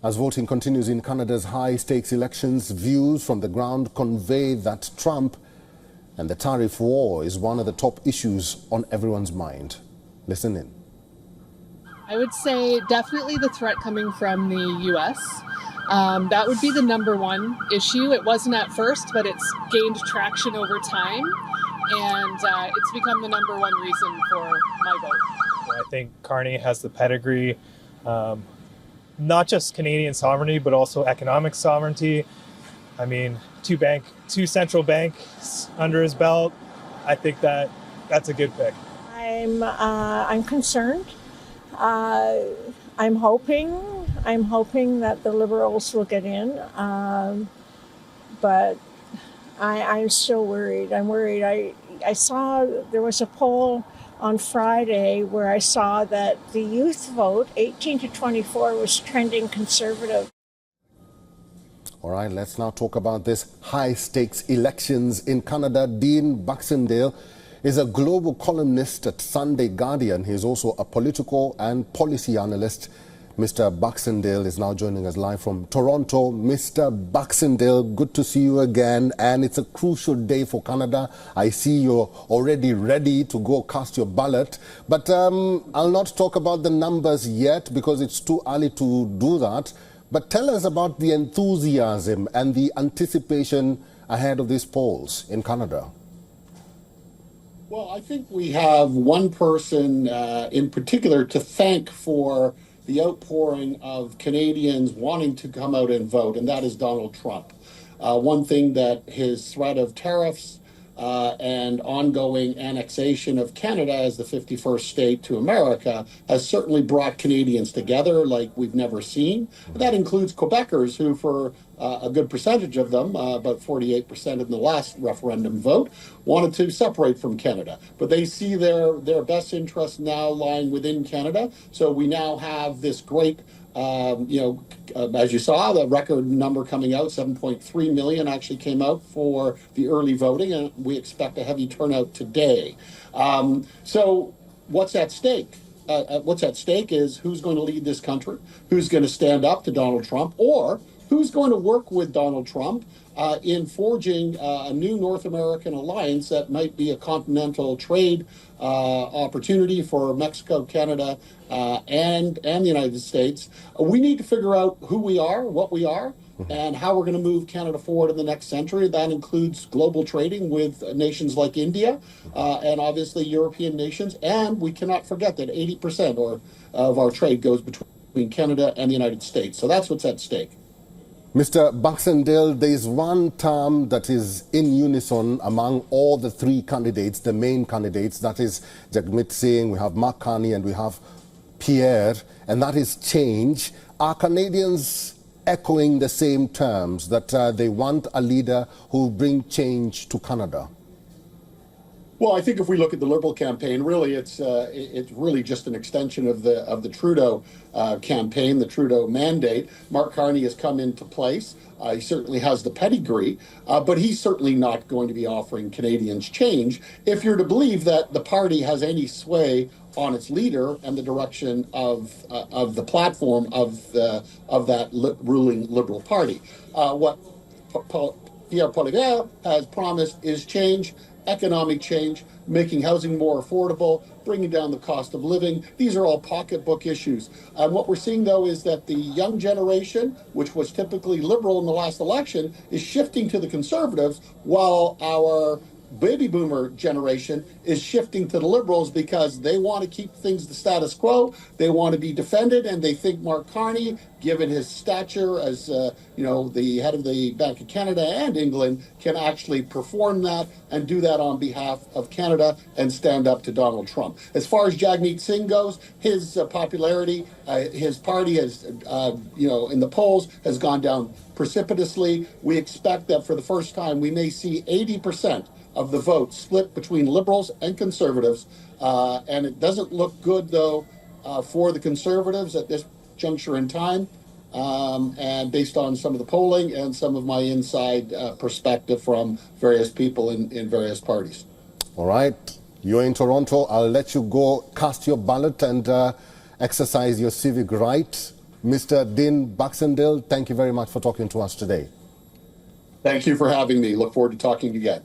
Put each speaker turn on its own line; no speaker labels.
As voting continues in Canada's high-stakes elections, views from the ground convey that Trump and the tariff war is one of the top issues on everyone's mind. Listen in.
I would say definitely the threat coming from the U.S. That would be the number one issue. It wasn't at first, but it's gained traction over time, and it's become the number one reason for my vote.
I think Carney has the pedigree, not just Canadian sovereignty, but also economic sovereignty. I mean, two central banks under his belt. I think that's a good pick.
I'm concerned. I'm hoping that the Liberals will get in, but I'm still worried. I'm worried. I saw there was a poll on Friday where I saw that the youth vote, 18 to 24, was trending conservative.
All right, let's now talk about this high-stakes elections in Canada. Dean Baxendale is a global columnist at Sunday Guardian. He's also a political and policy analyst. Mr. Baxendale is now joining us live from Toronto. Mr. Baxendale, good to see you again. And it's a crucial day for Canada. I see you're already ready to go cast your ballot. But I'll not talk about the numbers yet because it's too early to do that. But tell us about the enthusiasm and the anticipation ahead of these polls in Canada.
Well, I think we have one person in particular to thank for the outpouring of Canadians wanting to come out and vote, and that is Donald Trump. One thing that his threat of tariffs and ongoing annexation of Canada as the 51st state to America has certainly brought Canadians together like we've never seen. That includes Quebecers who, for a good percentage of them, about 48% in the last referendum vote, wanted to separate from Canada. But they see their best interests now lying within Canada. So we now have this great as you saw, the record number coming out, 7.3 million actually came out for the early voting, and we expect a heavy turnout today. So what's at stake? What's at stake is who's going to lead this country, who's going to stand up to Donald Trump, or who's going to work with Donald Trump in forging a new North American alliance that might be a continental trade opportunity for Mexico, Canada, and the United States. We need to figure out who we are, what we are, and how we're going to move Canada forward in the next century. That includes global trading with nations like India and obviously European nations. And we cannot forget that 80% of our trade goes between Canada and the United States. So that's what's at stake.
Mr. Baxendale, there is one term that is in unison among all the three candidates, the main candidates. That is Jagmeet Singh, we have Mark Carney, and we have Pierre, and that is change. Are Canadians echoing the same terms, that they want a leader who will bring change to Canada?
Well, I think if we look at the Liberal campaign, really, it's really just an extension of the Trudeau campaign, the Trudeau mandate. Mark Carney has come into place. He certainly has the pedigree, but he's certainly not going to be offering Canadians change if you're to believe that the party has any sway on its leader and the direction of the platform of that ruling Liberal Party. What Pierre Poilievre has promised is change. Economic change, making housing more affordable, bringing down the cost of living. These are all pocketbook issues. And what we're seeing, though, is that the young generation, which was typically Liberal in the last election, is shifting to the Conservatives, while our baby boomer generation is shifting to the Liberals because they want to keep things the status quo. They want to be defended, and they think Mark Carney, given his stature as the head of the Bank of Canada and England, can actually perform that and do that on behalf of Canada and stand up to Donald Trump. As far as Jagmeet Singh goes, his popularity, his party has, in the polls, has gone down precipitously. We expect that for the first time we may see 80% of the vote split between Liberals and Conservatives. And it doesn't look good, though, for the Conservatives at this juncture in time. And based on some of the polling and some of my inside perspective from various people in various parties.
All right. You're in Toronto. I'll let you go cast your ballot and exercise your civic right. Mr. Dean Baxendale, thank you very much for talking to us today.
Thank you for having me. Look forward to talking again.